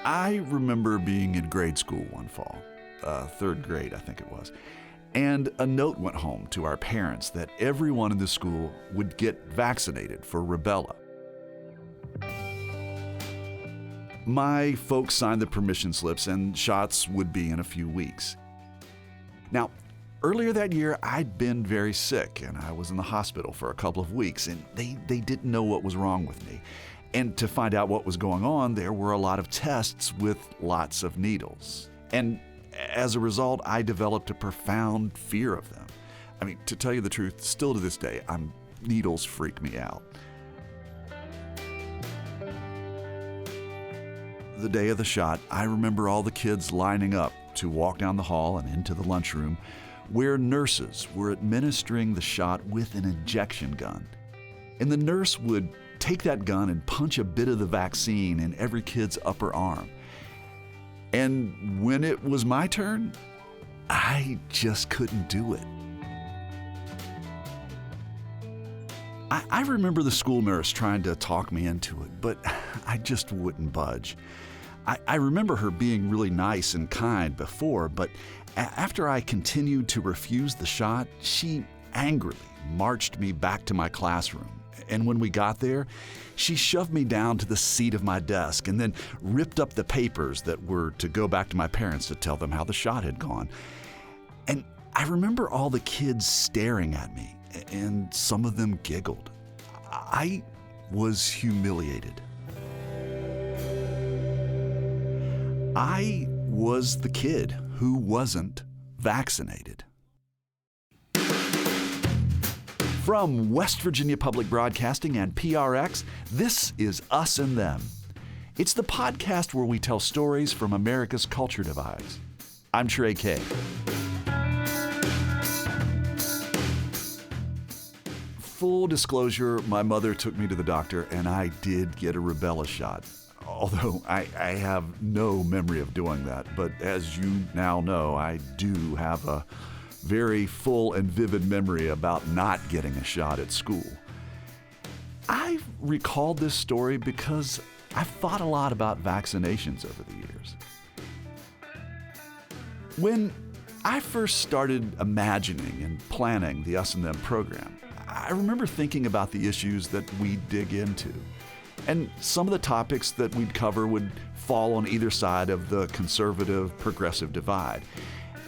I remember being in grade school one fall, third grade, I think it was, and a note went home to our parents that everyone in the school would get vaccinated for rubella. My folks signed the permission slips and shots would be in a few weeks. Now, earlier that year, I'd been very sick and I was in the hospital for a couple of weeks, and they didn't know what was wrong with me. And to find out what was going on, there were a lot of tests with lots of needles. And as a result, I developed a profound fear of them. I mean, to tell you the truth, still to this day, needles freak me out. The day of the shot, I remember all the kids lining up to walk down the hall and into the lunchroom where nurses were administering the shot with an injection gun. And the nurse would take that gun and punch a bit of the vaccine in every kid's upper arm. And when it was my turn, I just couldn't do it. I remember the school nurse trying to talk me into it, but I just wouldn't budge. I remember her being really nice and kind before, but after I continued to refuse the shot, she angrily marched me back to my classroom. And when we got there, she shoved me down to the seat of my desk and then ripped up the papers that were to go back to my parents to tell them how the shot had gone. And I remember all the kids staring at me, and some of them giggled. I was humiliated. I was the kid who wasn't vaccinated. From West Virginia Public Broadcasting and PRX, this is Us and Them. It's the podcast where we tell stories from America's culture divides. I'm Trey Kay. Full disclosure, my mother took me to the doctor and I did get a rubella shot. Although I have no memory of doing that, but as you now know, I do have a very full and vivid memory about not getting a shot at school. I've recalled this story because I've thought a lot about vaccinations over the years. When I first started imagining and planning the Us and Them program, I remember thinking about the issues that we'd dig into. And some of the topics that we'd cover would fall on either side of the conservative-progressive divide.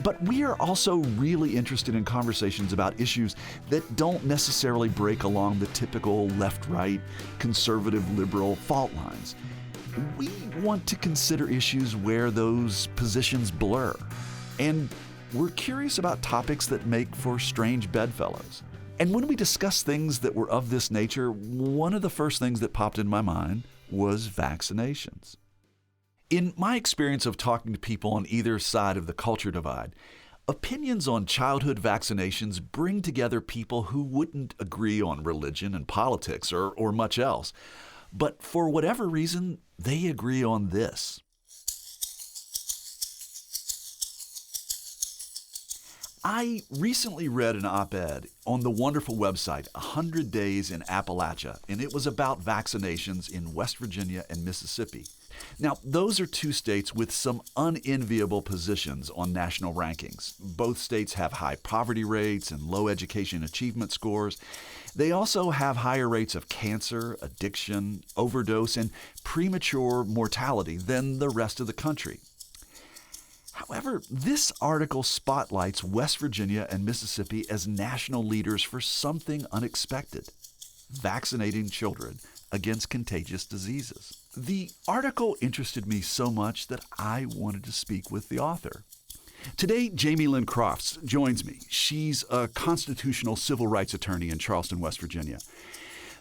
But we are also really interested in conversations about issues that don't necessarily break along the typical left-right, conservative-liberal fault lines. We want to consider issues where those positions blur. And we're curious about topics that make for strange bedfellows. And when we discussed things that were of this nature, one of the first things that popped in my mind was vaccinations. In my experience of talking to people on either side of the culture divide, opinions on childhood vaccinations bring together people who wouldn't agree on religion and politics or much else. But for whatever reason, they agree on this. I recently read an op-ed on the wonderful website 100 Days in Appalachia, and it was about vaccinations in West Virginia and Mississippi. Now, those are two states with some unenviable positions on national rankings. Both states have high poverty rates and low education achievement scores. They also have higher rates of cancer, addiction, overdose, and premature mortality than the rest of the country. However, this article spotlights West Virginia and Mississippi as national leaders for something unexpected: vaccinating children against contagious diseases. The article interested me so much that I wanted to speak with the author. Today, Jamie Lynn Crofts joins me. She's a constitutional civil rights attorney in Charleston, West Virginia.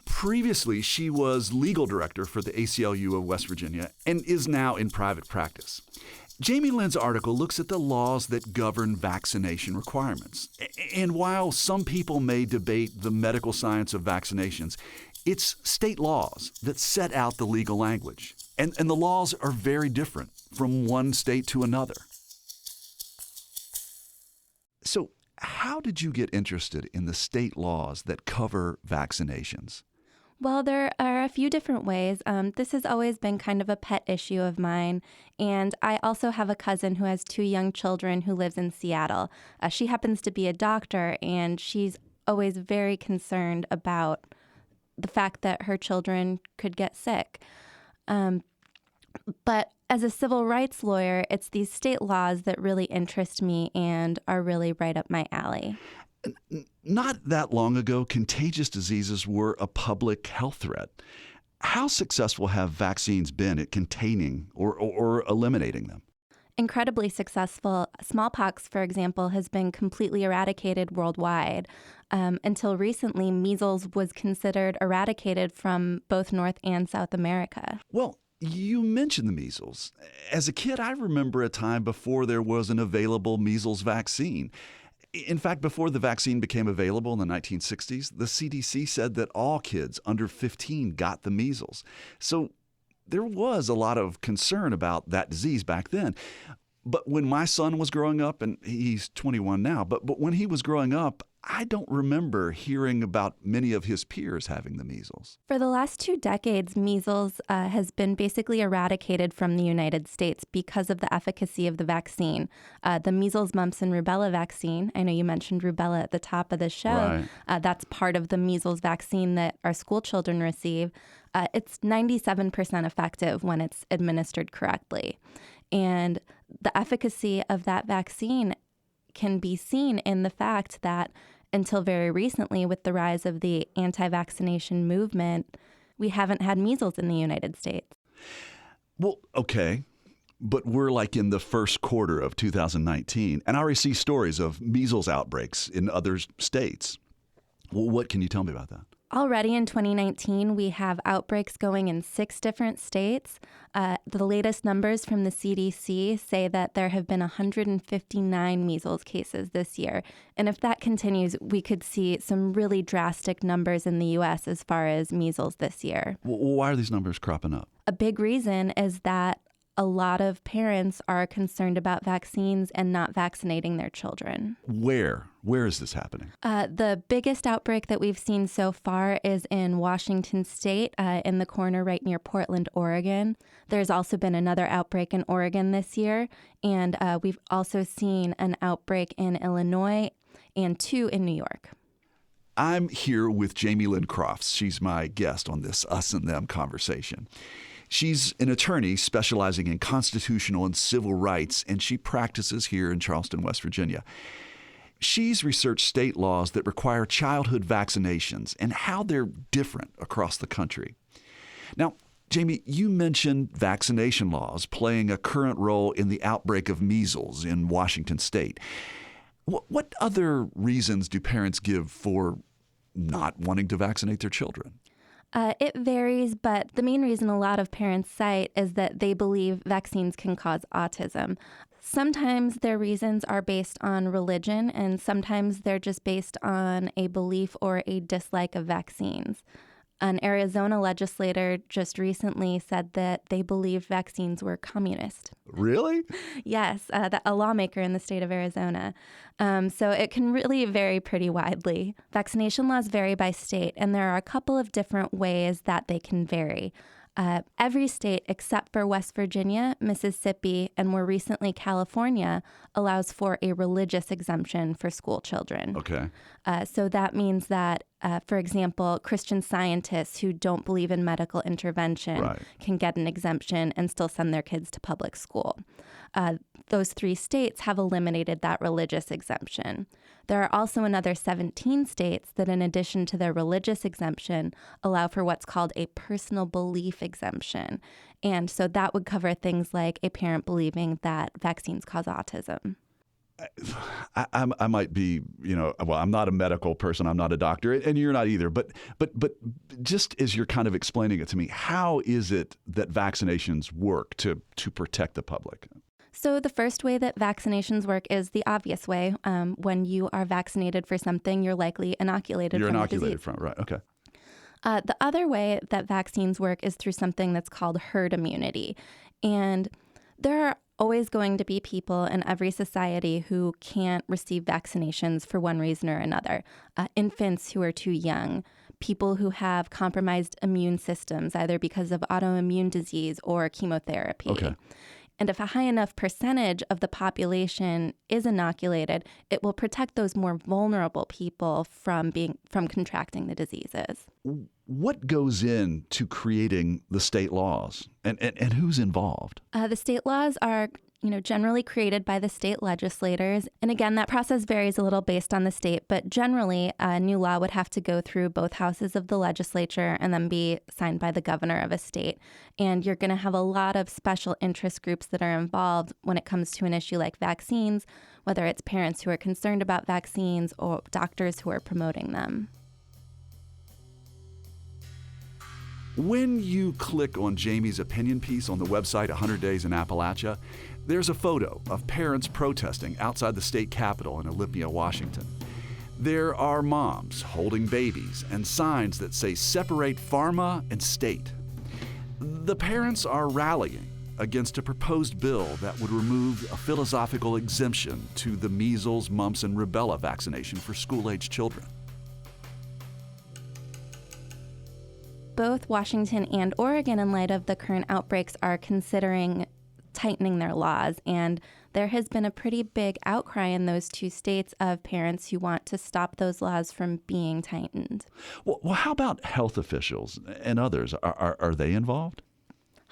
Previously, she was legal director for the ACLU of West Virginia and is now in private practice. Jamie Lynn's article looks at the laws that govern vaccination requirements. And while some people may debate the medical science of vaccinations, it's state laws that set out the legal language. And the laws are very different from one state to another. So how did you get interested in the state laws that cover vaccinations? Well, there are there are a few different ways. This has always been kind of a pet issue of mine. And I also have a cousin who has 2 young children who lives in Seattle. She happens to be a doctor, and she's always very concerned about the fact that her children could get sick. But as a civil rights lawyer, it's these state laws that really interest me and are really right up my alley. Not that long ago, contagious diseases were a public health threat. How successful have vaccines been at containing or eliminating them? Incredibly successful. Smallpox, for example, has been completely eradicated worldwide. Until recently, measles was considered eradicated from both North and South America. Well, you mentioned the measles. As a kid, I remember a time before there was an available measles vaccine. In fact, before the vaccine became available in the 1960s, the CDC said that all kids under 15 got the measles. So there was a lot of concern about that disease back then. But when my son was growing up, and he's 21 now, but when he was growing up, I don't remember hearing about many of his peers having the measles. For the last 2 decades, measles has been basically eradicated from the United States because of the efficacy of the vaccine. The measles, mumps, and rubella vaccine, I know you mentioned rubella at the top of the show. Right. That's part of the measles vaccine that our school children receive. It's 97% effective when it's administered correctly. And the efficacy of that vaccine can be seen in the fact that until very recently, with the rise of the anti-vaccination movement, we haven't had measles in the United States. Well, okay, but we're like in the first quarter of 2019, and I already see stories of measles outbreaks in other states. Well, what can you tell me about that? Already in 2019, we have outbreaks going in 6 different states. The latest numbers from the CDC say that there have been 159 measles cases this year. And if that continues, we could see some really drastic numbers in the U.S. as far as measles this year. Well, why are these numbers cropping up? A big reason is that a lot of parents are concerned about vaccines and not vaccinating their children. Where is this happening? The biggest outbreak that we've seen so far is in Washington State, in the corner right near Portland, Oregon. There's also been another outbreak in Oregon this year, and we've also seen an outbreak in Illinois and 2 in New York. I'm here with Jamie Lynn Crofts. She's my guest on this Us and Them conversation. She's an attorney specializing in constitutional and civil rights, and she practices here in Charleston, West Virginia. She's researched state laws that require childhood vaccinations and how they're different across the country. Now, Jamie, you mentioned vaccination laws playing a current role in the outbreak of measles in Washington State. What other reasons do parents give for not wanting to vaccinate their children? It varies, but the main reason a lot of parents cite is that they believe vaccines can cause autism. Sometimes their reasons are based on religion, and sometimes they're just based on a belief or a dislike of vaccines. An Arizona legislator just recently said that they believed vaccines were communist. Really? Yes, a lawmaker in the state of Arizona. So it can really vary pretty widely. Vaccination laws vary by state, and there are a couple of different ways that they can vary. Every state except for West Virginia, Mississippi, and more recently California allows for a religious exemption for school children. Okay. So that means that, for example, Christian scientists who don't believe in medical intervention can get an exemption and still send their kids to public school. Those 3 states have eliminated that religious exemption. There are also another 17 states that, in addition to their religious exemption, allow for what's called a personal belief exemption. And so that would cover things like a parent believing that vaccines cause autism. I might be, I'm not a medical person, I'm not a doctor, and you're not either. But just as you're kind of explaining it to me, how is it that vaccinations work to protect the public? So the first way that vaccinations work is the obvious way. When you are vaccinated for something, you're likely inoculated from the disease. You're inoculated from, right, okay. The other way that vaccines work is through something that's called herd immunity. And there are always going to be people in every society who can't receive vaccinations for one reason or another. Infants who are too young, people who have compromised immune systems, either because of autoimmune disease or chemotherapy. Okay. And if a high enough percentage of the population is inoculated, it will protect those more vulnerable people from contracting the diseases. What goes into creating the state laws, and who's involved? The state laws are generally created by the state legislators. And again, that process varies a little based on the state, but generally a new law would have to go through both houses of the legislature and then be signed by the governor of a state. And you're going to have a lot of special interest groups that are involved when it comes to an issue like vaccines, whether it's parents who are concerned about vaccines or doctors who are promoting them. When you click on Jamie's opinion piece on the website 100 Days in Appalachia, there's a photo of parents protesting outside the state capitol in Olympia, Washington. There are moms holding babies and signs that say separate pharma and state. The parents are rallying against a proposed bill that would remove a philosophical exemption to the measles, mumps, and rubella vaccination for school-age children. Both Washington and Oregon, in light of the current outbreaks, are considering tightening their laws. And there has been a pretty big outcry in those two states of parents who want to stop those laws from being tightened. Well, how about health officials and others? Are they involved?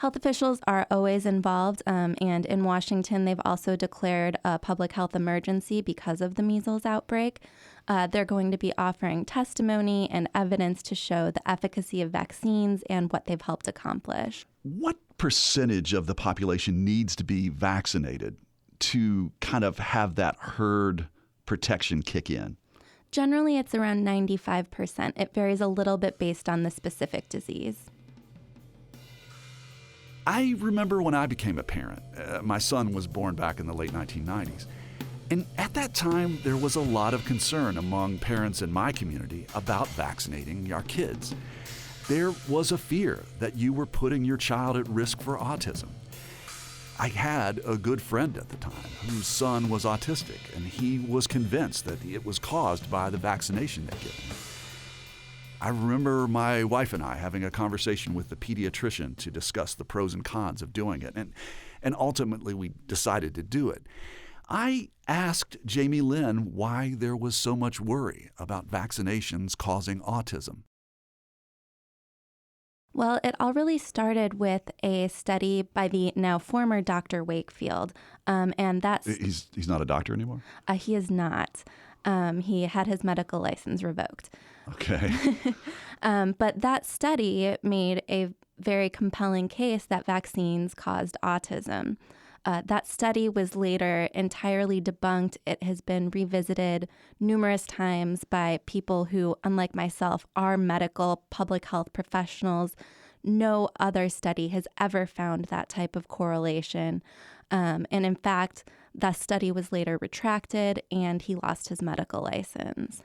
Health officials are always involved, and in Washington, they've also declared a public health emergency because of the measles outbreak. They're going to be offering testimony and evidence to show the efficacy of vaccines and what they've helped accomplish. What percentage of the population needs to be vaccinated to kind of have that herd protection kick in? Generally, it's around 95%. It varies a little bit based on the specific disease. I remember when I became a parent. My son was born back in the late 1990s. And at that time, there was a lot of concern among parents in my community about vaccinating our kids. There was a fear that you were putting your child at risk for autism. I had a good friend at the time whose son was autistic, and he was convinced that it was caused by the vaccination they'd given him. I remember my wife and I having a conversation with the pediatrician to discuss the pros and cons of doing it, and ultimately we decided to do it. I asked Jamie Lynn why there was so much worry about vaccinations causing autism. Well, it all really started with a study by the now former Dr. Wakefield, and that's... He's not a doctor anymore? He is not. He had his medical license revoked. Okay. But that study made a very compelling case that vaccines caused autism. That study was later entirely debunked. It has been revisited numerous times by people who, unlike myself, are medical public health professionals. No other study has ever found that type of correlation. And in fact, that study was later retracted and he lost his medical license.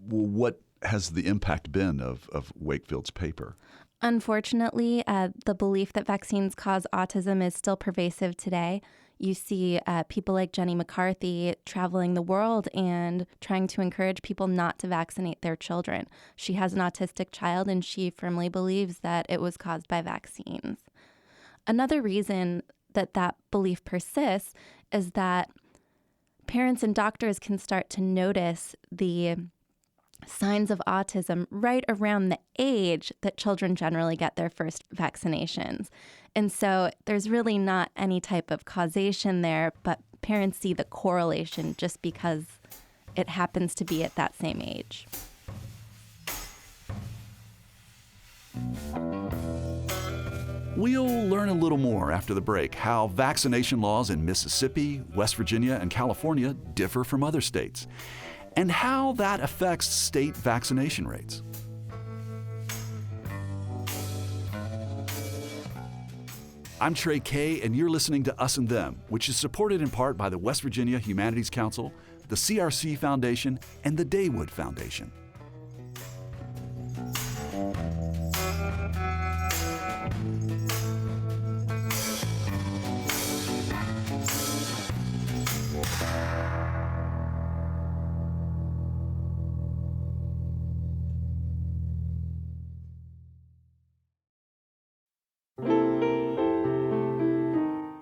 Well, what has the impact been of Wakefield's paper? Unfortunately, the belief that vaccines cause autism is still pervasive today. You see people like Jenny McCarthy traveling the world and trying to encourage people not to vaccinate their children. She has an autistic child and she firmly believes that it was caused by vaccines. Another reason that belief persists is that parents and doctors can start to notice the signs of autism right around the age that children generally get their first vaccinations. And so there's really not any type of causation there, but parents see the correlation just because it happens to be at that same age. We'll learn a little more after the break how vaccination laws in Mississippi, West Virginia, and California differ from other states, and how that affects state vaccination rates. I'm Trey Kay, and you're listening to Us and Them, which is supported in part by the West Virginia Humanities Council, the CRC Foundation, and the Daywood Foundation.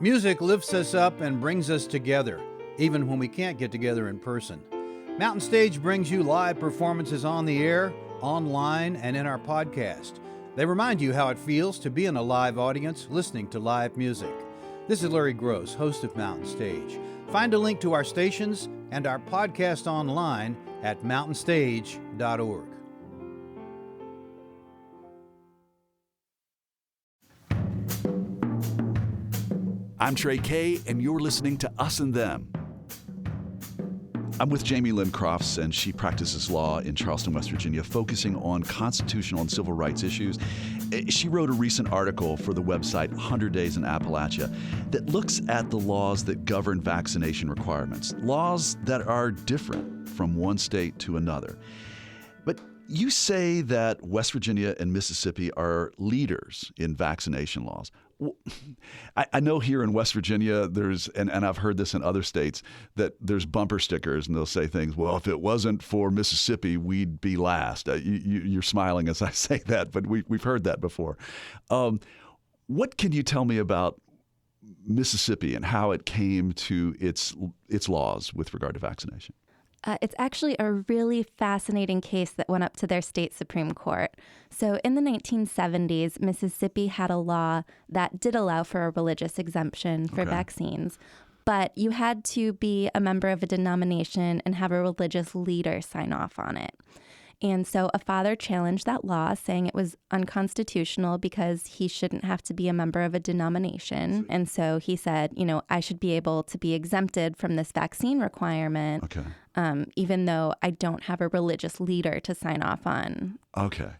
Music lifts us up and brings us together, even when we can't get together in person. Mountain Stage brings you live performances on the air, online, and in our podcast. They remind you how it feels to be in a live audience listening to live music. This is Larry Gross, host of Mountain Stage. Find a link to our stations and our podcast online at mountainstage.org. I'm Trey Kay, and you're listening to Us and Them. I'm with Jamie Lynn Crofts, and she practices law in Charleston, West Virginia, focusing on constitutional and civil rights issues. She wrote a recent article for the website 100 Days in Appalachia that looks at the laws that govern vaccination requirements, laws that are different from one state to another. But you say that West Virginia and Mississippi are leaders in vaccination laws. I know here in West Virginia, and I've heard this in other states, that there's bumper stickers and they'll say things, well, if it wasn't for Mississippi, we'd be last. You're smiling as I say that, but we've heard that before. What can you tell me about Mississippi and how it came to its laws with regard to vaccination? It's actually a really fascinating case that went up to their state Supreme Court. So in the 1970s, Mississippi had a law that did allow for a religious exemption for vaccines, but you had to be a member of a denomination and have a religious leader sign off on it. And so a father challenged that law, saying it was unconstitutional because he shouldn't have to be a member of a denomination. And so he said, I should be able to be exempted from this vaccine requirement, even though I don't have a religious leader to sign off on. Okay.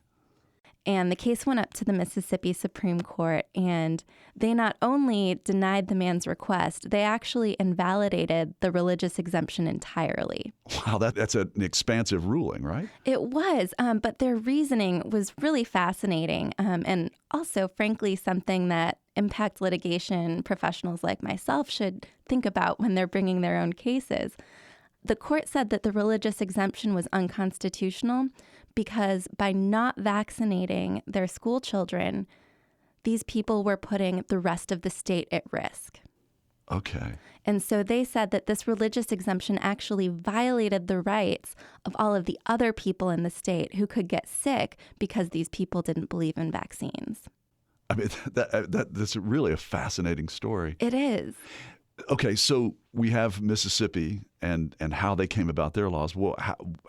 And the case went up to the Mississippi Supreme Court, and they not only denied the man's request, they actually invalidated the religious exemption entirely. Wow, that's an expansive ruling, right? It was, but their reasoning was really fascinating, and also, frankly, something that impact litigation professionals like myself should think about when they're bringing their own cases. The court said that the religious exemption was unconstitutional because by not vaccinating their school children, these people were putting the rest of the state at risk. Okay. And so they said that this religious exemption actually violated the rights of all of the other people in the state who could get sick because these people didn't believe in vaccines. I mean, that's really a fascinating story. It is. Okay, so we have Mississippi and how they came about their laws. Well,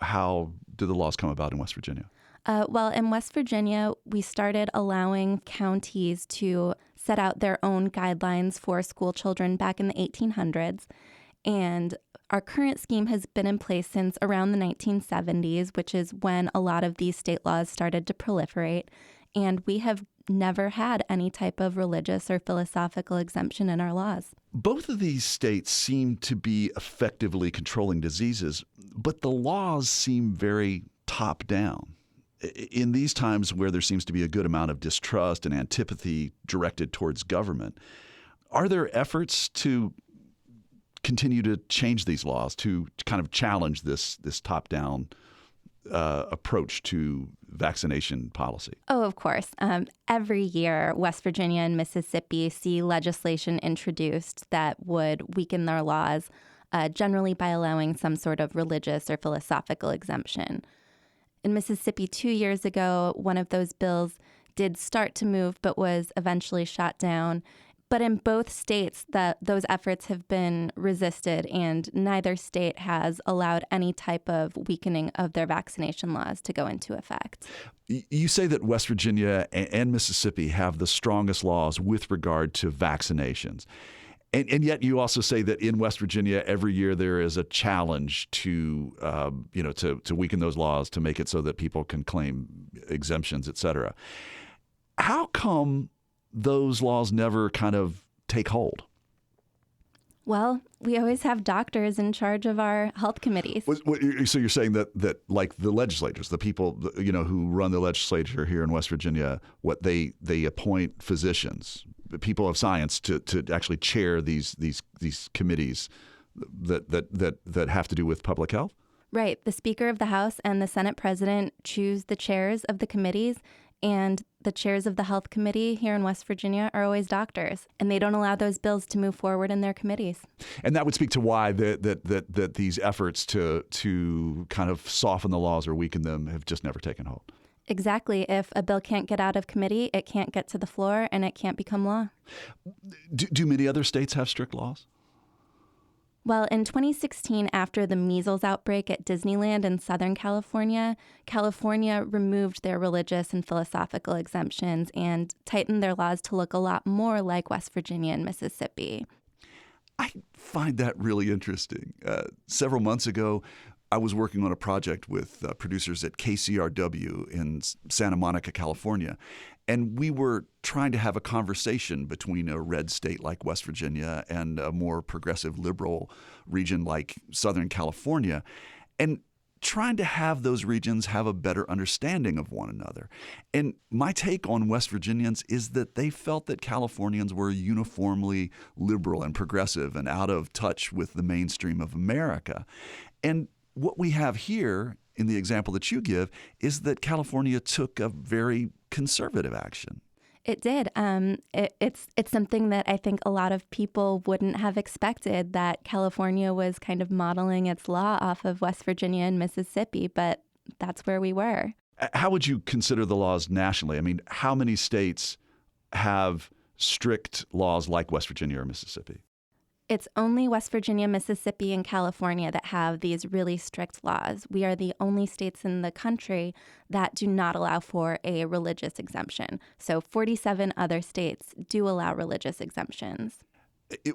how did the laws come about in West Virginia? Well, in West Virginia, we started allowing counties to set out their own guidelines for school children back in the 1800s. And our current scheme has been in place since around the 1970s, which is when a lot of these state laws started to proliferate. And we have never had any type of religious or philosophical exemption in our laws. Both of these states seem to be effectively controlling diseases, but the laws seem very top-down. In these times where there seems to be a good amount of distrust and antipathy directed towards government, are there efforts to continue to change these laws, to kind of challenge this top-down approach to vaccination policy? Oh, of course. Every year, West Virginia and Mississippi see legislation introduced that would weaken their laws, generally by allowing some sort of religious or philosophical exemption. In Mississippi 2 years ago, one of those bills did start to move but was eventually shot down. But in both states, those efforts have been resisted, and neither state has allowed any type of weakening of their vaccination laws to go into effect. You say that West Virginia and Mississippi have the strongest laws with regard to vaccinations. And yet you also say that in West Virginia, every year there is a challenge to weaken those laws, to make it so that people can claim exemptions, et cetera. How come those laws never kind of take hold? Well, we always have doctors in charge of our health committees. So you're saying that like the legislators, the people who run the legislature here in West Virginia, they appoint physicians, people of science to actually chair these committees that have to do with public health? Right. The Speaker of the House and the Senate President choose the chairs of the committees, and the chairs of the health committee here in West Virginia are always doctors, and they don't allow those bills to move forward in their committees. And that would speak to why that these efforts to kind of soften the laws or weaken them have just never taken hold. Exactly. If a bill can't get out of committee, it can't get to the floor, and it can't become law. Do many other states have strict laws? Well, in 2016, after the measles outbreak at Disneyland in Southern California, California removed their religious and philosophical exemptions and tightened their laws to look a lot more like West Virginia and Mississippi. I find that really interesting. Several months ago, I was working on a project with producers at KCRW in Santa Monica, California, and we were trying to have a conversation between a red state like West Virginia and a more progressive liberal region like Southern California, and trying to have those regions have a better understanding of one another. And my take on West Virginians is that they felt that Californians were uniformly liberal and progressive and out of touch with the mainstream of America. And what we have here in the example that you give is that California took a very conservative action. It did. It's something that I think a lot of people wouldn't have expected, that California was kind of modeling its law off of West Virginia and Mississippi, but that's where we were. How would you consider the laws nationally? I mean, how many states have strict laws like West Virginia or Mississippi? It's only West Virginia, Mississippi, and California that have these really strict laws. We are the only states in the country that do not allow for a religious exemption. So 47 other states do allow religious exemptions.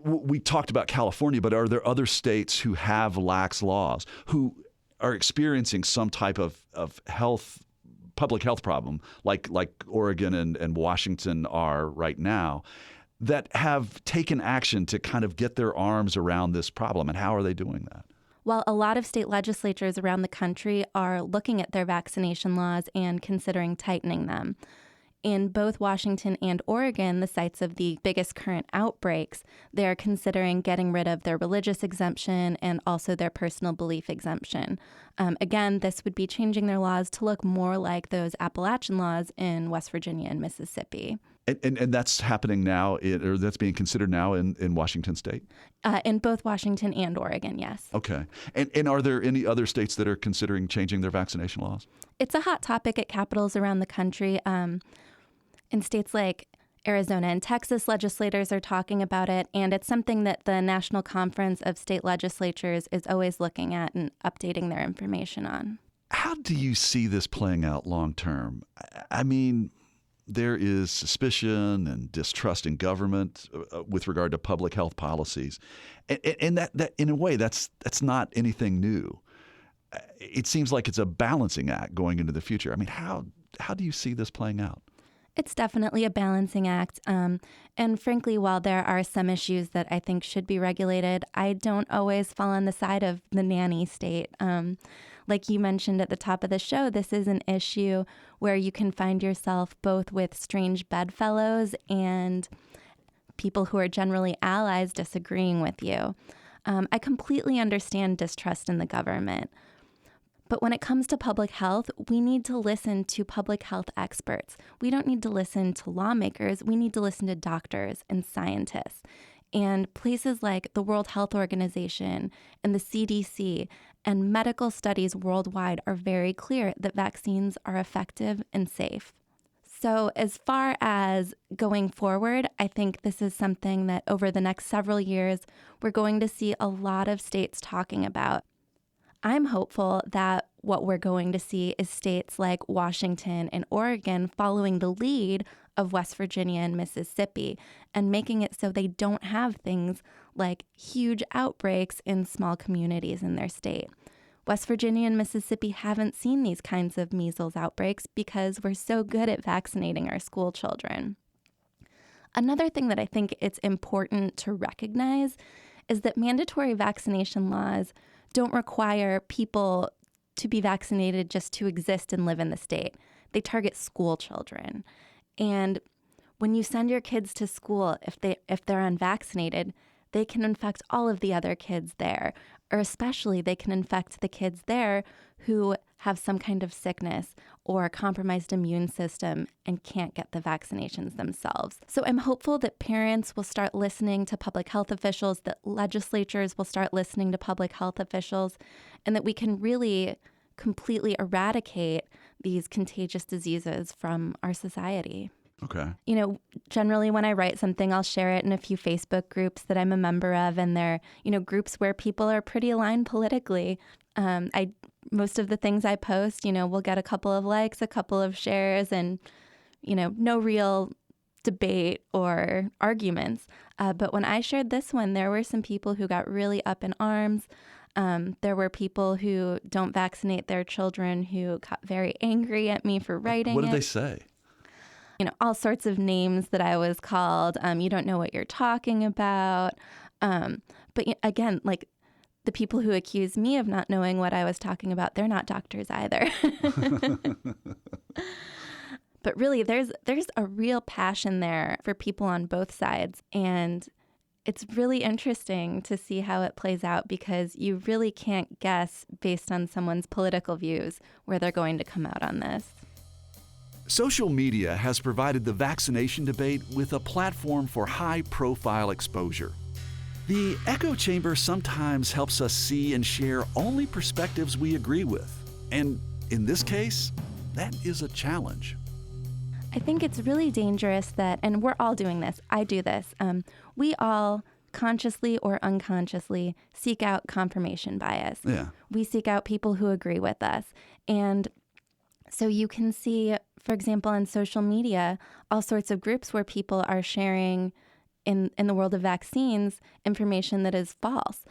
We talked about California, but are there other states who have lax laws, who are experiencing some type of public health problem, like Oregon and Washington are right now, that have taken action to kind of get their arms around this problem? And how are they doing that? Well, a lot of state legislatures around the country are looking at their vaccination laws and considering tightening them. In both Washington and Oregon, the sites of the biggest current outbreaks, they're considering getting rid of their religious exemption and also their personal belief exemption. Again, this would be changing their laws to look more like those Appalachian laws in West Virginia and Mississippi. And that's happening now, or that's being considered now in Washington State? In both Washington and Oregon, yes. Okay. And are there any other states that are considering changing their vaccination laws? It's a hot topic at capitals around the country. In states like Arizona and Texas, legislators are talking about it, and it's something that the National Conference of State Legislatures is always looking at and updating their information on. How do you see this playing out long term? I mean, there is suspicion and distrust in government with regard to public health policies. And that in a way, that's not anything new. It seems like it's a balancing act going into the future. I mean, how do you see this playing out? It's definitely a balancing act. And frankly, while there are some issues that I think should be regulated, I don't always fall on the side of the nanny state. Like you mentioned at the top of the show, this is an issue where you can find yourself both with strange bedfellows and people who are generally allies disagreeing with you. I completely understand distrust in the government. But when it comes to public health, we need to listen to public health experts. We don't need to listen to lawmakers. We need to listen to doctors and scientists. And places like the World Health Organization and the CDC and medical studies worldwide are very clear that vaccines are effective and safe. So as far as going forward, I think this is something that over the next several years, we're going to see a lot of states talking about. I'm hopeful that what we're going to see is states like Washington and Oregon following the lead of West Virginia and Mississippi and making it so they don't have things like huge outbreaks in small communities in their state. West Virginia and Mississippi haven't seen these kinds of measles outbreaks because we're so good at vaccinating our school children. Another thing that I think it's important to recognize is that mandatory vaccination laws don't require people to be vaccinated just to exist and live in the state. They target school children. And when you send your kids to school, if they're unvaccinated, they can infect all of the other kids there, or especially they can infect the kids there who have some kind of sickness or a compromised immune system and can't get the vaccinations themselves. So I'm hopeful that parents will start listening to public health officials, that legislatures will start listening to public health officials, and that we can really completely eradicate these contagious diseases from our society. Okay. Generally when I write something, I'll share it in a few Facebook groups that I'm a member of, and they're, groups where people are pretty aligned politically. Most of the things I post, will get a couple of likes, a couple of shares, and, no real debate or arguments. But when I shared this one, there were some people who got really up in arms. There were people who don't vaccinate their children who got very angry at me for writing it. What did they say? All sorts of names that I was called. You don't know what you're talking about. But again, like the people who accuse me of not knowing what I was talking about, they're not doctors either. But really, there's a real passion there for people on both sides. And it's really interesting to see how it plays out, because you really can't guess based on someone's political views where they're going to come out on this. Social media has provided the vaccination debate with a platform for high-profile exposure. The echo chamber sometimes helps us see and share only perspectives we agree with. And in this case, that is a challenge. I think it's really dangerous that, and we're all doing this, I do this, we all consciously or unconsciously seek out confirmation bias. Yeah. We seek out people who agree with us. And so you can see, for example, on social media, all sorts of groups where people are sharing in the world of vaccines information that is false.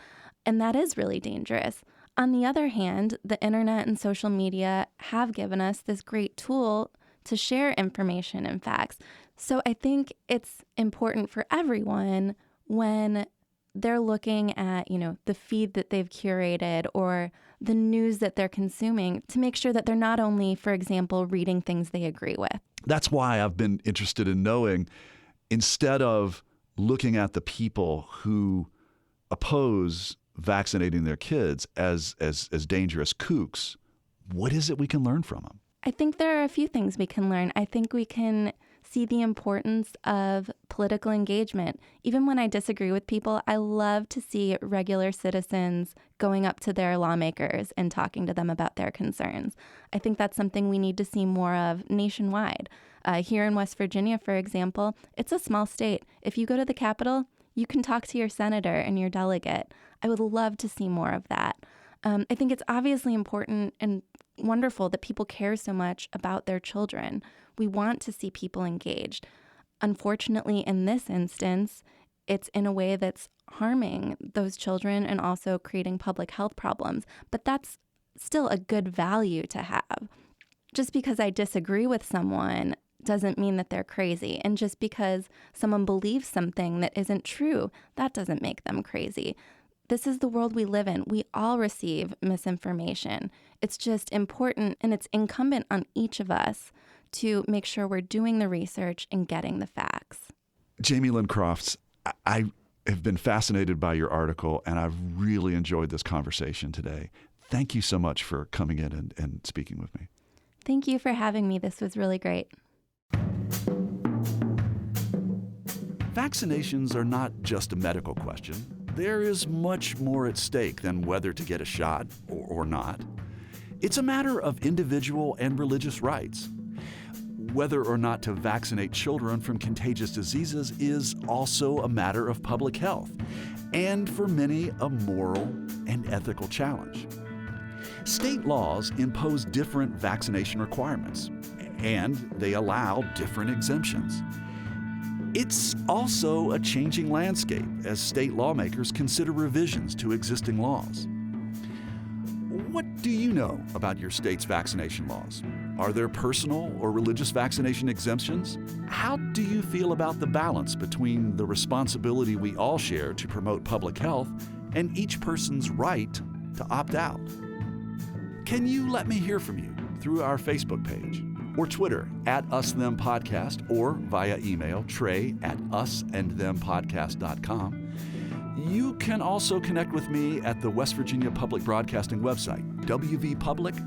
And that is really dangerous. On the other hand, the internet and social media have given us this great tool to share information and facts. So I think it's important for everyone when they're looking at, the feed that they've curated or the news that they're consuming, to make sure that they're not only, for example, reading things they agree with. That's why I've been interested in knowing, instead of looking at the people who oppose vaccinating their kids as dangerous kooks, what is it we can learn from them? I think there are a few things we can learn. I think we can see the importance of political engagement. Even when I disagree with people, I love to see regular citizens going up to their lawmakers and talking to them about their concerns. I think that's something we need to see more of nationwide. Here in West Virginia, for example, it's a small state. If you go to the Capitol, you can talk to your senator and your delegate. I would love to see more of that. I think it's obviously important and wonderful that people care so much about their children. We want to see people engaged. Unfortunately, in this instance, it's in a way that's harming those children and also creating public health problems. But that's still a good value to have. Just because I disagree with someone doesn't mean that they're crazy. And just because someone believes something that isn't true, that doesn't make them crazy. This is the world we live in. We all receive misinformation. It's just important, and it's incumbent on each of us to make sure we're doing the research and getting the facts. Jamie Lynn Crofts, I have been fascinated by your article, and I've really enjoyed this conversation today. Thank you so much for coming in and speaking with me. Thank you for having me. This was really great. Vaccinations are not just a medical question. There is much more at stake than whether to get a shot or not. It's a matter of individual and religious rights. Whether or not to vaccinate children from contagious diseases is also a matter of public health, and for many, a moral and ethical challenge. State laws impose different vaccination requirements, and they allow different exemptions. It's also a changing landscape as state lawmakers consider revisions to existing laws. What do you know about your state's vaccination laws? Are there personal or religious vaccination exemptions? How do you feel about the balance between the responsibility we all share to promote public health and each person's right to opt out? Can you let me hear from you through our Facebook page or Twitter @UsThemPodcast or via email trey@usandthempodcast.com? You can also connect with me at the West Virginia Public Broadcasting website, wvpublic.org.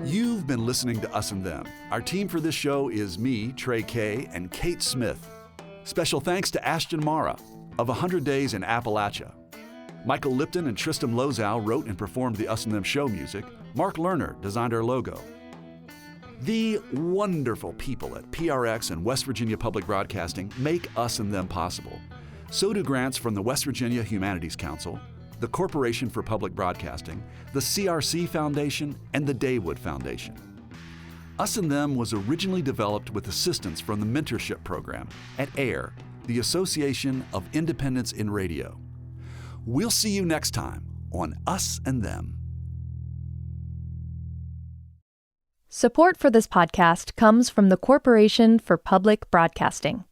You've been listening to Us and Them. Our team for this show is me, Trey Kay, and Kate Smith. Special thanks to Ashton Mara of 100 Days in Appalachia. Michael Lipton and Tristam Lozow wrote and performed the Us and Them show music. Mark Lerner designed our logo. The wonderful people at PRX and West Virginia Public Broadcasting make Us and Them possible. So do grants from the West Virginia Humanities Council, the Corporation for Public Broadcasting, the CRC Foundation, and the Daywood Foundation. Us and Them was originally developed with assistance from the mentorship program at AIR, the Association of Independents in Radio. We'll see you next time on Us and Them. Support for this podcast comes from the Corporation for Public Broadcasting.